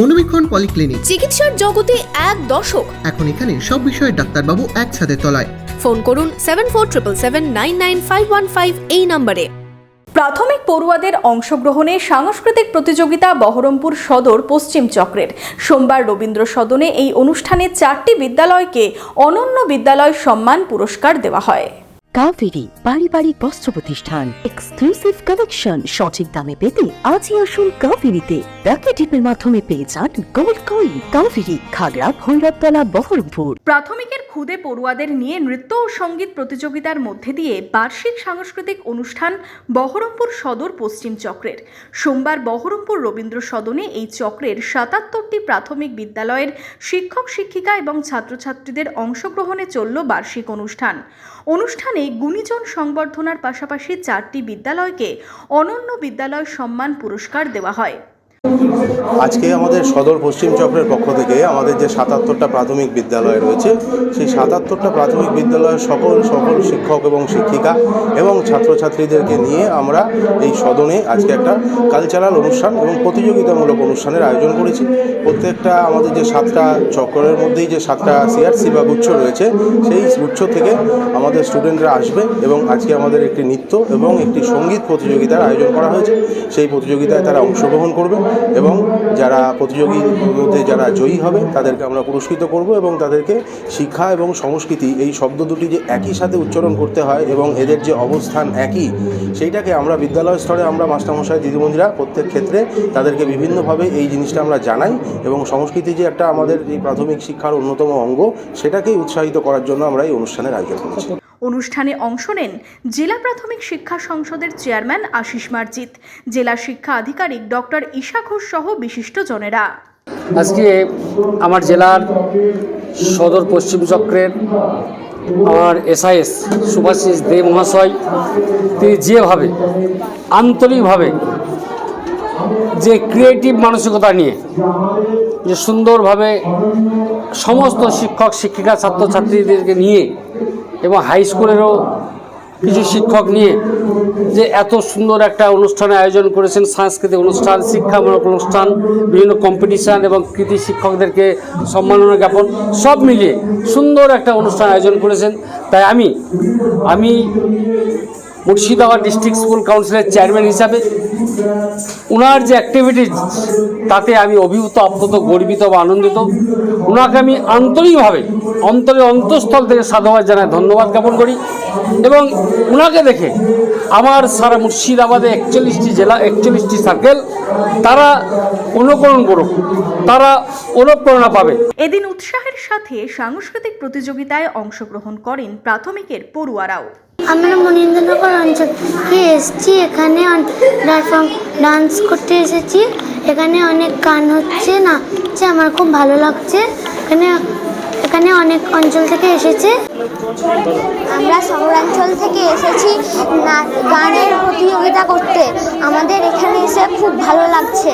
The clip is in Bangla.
মনোবীক্ষণ পলিক্লিনিক, চিকিৎসার জগতে এক দশক। এখন এখানে সব বিষয়ে ডাক্তারবাবু একসাথে তলায়। ফোন করুন 7477999515 এই নম্বরে। প্রাথমিক পড়ুয়াদের অংশগ্রহণে সাংস্কৃতিক প্রতিযোগিতা বহরমপুর সদর পশ্চিম চক্রের। সোমবার রবীন্দ্র সদনে এই অনুষ্ঠানে 4টি বিদ্যালয়কে অনন্য বিদ্যালয় সম্মান পুরস্কার দেওয়া হয়। কাভেরি পারিবারিক বস্ত্র প্রতিষ্ঠান, এক্সক্লুসিভ কালেকশন সঠিক দামে পেতে আজই আসুন কাভেরিতে। প্যাকেটিপের মাধ্যমে পেয়ে যান গোল্ড কয়েন। কাভেরি, খাগড়া, ভৈরবতলা, বহরমপুর। প্রাথমিকের ক্ষুদে পড়ুয়াদের নিয়ে নৃত্য ও সঙ্গীত প্রতিযোগিতার মধ্যে দিয়ে বার্ষিক সাংস্কৃতিক অনুষ্ঠান বহরমপুর সদর পশ্চিম চক্রের। সোমবার বহরমপুর রবীন্দ্র সদনে এই চক্রের 77টি প্রাথমিক বিদ্যালয়ের শিক্ষক শিক্ষিকা এবং ছাত্রছাত্রীদের অংশগ্রহণে চলল বার্ষিক অনুষ্ঠান। অনুষ্ঠানে গুণীজন সংবর্ধনার পাশাপাশি 4টি বিদ্যালয়কে অনন্য বিদ্যালয় সম্মান পুরস্কার দেওয়া হয়। আজকে আমাদের সদর পশ্চিম চক্রের পক্ষ থেকে আমাদের যে 77টা প্রাথমিক বিদ্যালয় রয়েছে, সেই 77টা প্রাথমিক বিদ্যালয়ের সকল শিক্ষক এবং শিক্ষিকা এবং ছাত্রছাত্রীদেরকে নিয়ে আমরা এই সদনে আজকে একটা কালচারাল অনুষ্ঠান এবং প্রতিযোগিতামূলক অনুষ্ঠানের আয়োজন করেছি। প্রত্যেকটা আমাদের যে 7টা চক্রের মধ্যেই যে 7টা সিআরসি বা গুচ্ছ রয়েছে, সেই গুচ্ছ থেকে আমাদের স্টুডেন্টরা আসবে এবং আজকে আমাদের একটি নৃত্য এবং একটি সঙ্গীত প্রতিযোগিতার আয়োজন করা হয়েছে। সেই প্রতিযোগিতায় তারা অংশগ্রহণ করবে এবং যারা প্রতিযোগীর মধ্যে যারা জয়ী হবে তাদেরকে আমরা পুরস্কৃত করব এবং তাদেরকে শিক্ষা এবং সংস্কৃতি এই শব্দ দুটি যে একই সাথে উচ্চারণ করতে হয় এবং এদের যে অবস্থান একই, সেইটাকে আমরা বিদ্যালয় স্তরে আমরা মাস্টারমশাই দিদিমণিরা প্রত্যেক ক্ষেত্রে তাদেরকে বিভিন্নভাবে এই জিনিসটা আমরা জানাই এবং সংস্কৃতি যে একটা আমাদের এই প্রাথমিক শিক্ষার অন্যতম অঙ্গ, সেটাকেই উৎসাহিত করার জন্য আমরা এই অনুষ্ঠানের আয়োজন করেছি। অনুষ্ঠানে অংশ নেন জেলা প্রাথমিক শিক্ষা সংসদের চেয়ারম্যান আশিস মার্জিত, জেলা শিক্ষা আধিকারিক ডক্টর ঈশা ঘোষ সহ বিশিষ্টজনেরা। আজকে আমার জেলার সদর পশ্চিম চক্রের আমার এসআইএস সুভাষিস দে মহাশয়, তিনি যেভাবে আন্তরিকভাবে যে ক্রিয়েটিভ মানসিকতা নিয়ে যে সুন্দরভাবে সমস্ত শিক্ষক শিক্ষিকা ছাত্রছাত্রীদেরকে নিয়ে এবং হাই স্কুলেরও কিছু শিক্ষক নিয়ে যে এত সুন্দর একটা অনুষ্ঠানের আয়োজন করেছেন, সাংস্কৃতিক অনুষ্ঠান, শিক্ষামূলক অনুষ্ঠান, বিভিন্ন কম্পিটিশান এবং কৃতি শিক্ষকদেরকে সম্মাননা জ্ঞাপন সব মিলিয়ে সুন্দর একটা অনুষ্ঠান আয়োজন করেছেন। তাই আমি মুর্শিদাবাদ ডিস্ট্রিক্ট স্কুল কাউন্সিলের চেয়ারম্যান হিসাবে ওনার যে অ্যাক্টিভিটিস, তাতে আমি অভিভূত, আপ্লুত, গর্বিত বা আনন্দিত। ওনাকে আমি আন্তরিকভাবে অন্তঃস্থল থেকে সাধুবাদ জানাই, ধন্যবাদ জ্ঞাপন করি এবং ওনাকে দেখে আমার সারা মুর্শিদাবাদে 41টি জেলা, 41টি সার্কেল তারা অনুকরণ করুক, তারা অনুপ্রেরণা পাবে। এদিন উৎসাহের সাথে সাংস্কৃতিক প্রতিযোগিতায় অংশগ্রহণ করেন প্রাথমিকের পড়ুয়ারাও। আমরা মনীন্দ্রনগর অঞ্চল থেকে এসেছি, এখানে ডান্স করতে এসেছি। এখানে অনেক গান হচ্ছে, নাচছে, আমার খুব ভালো লাগছে। এখানে অনেক অঞ্চল থেকে এসেছে। আমরা শহরাঞ্চল থেকে এসেছি গানের প্রতিযোগিতা করতে। আমাদের এখানে এসে খুব ভালো লাগছে।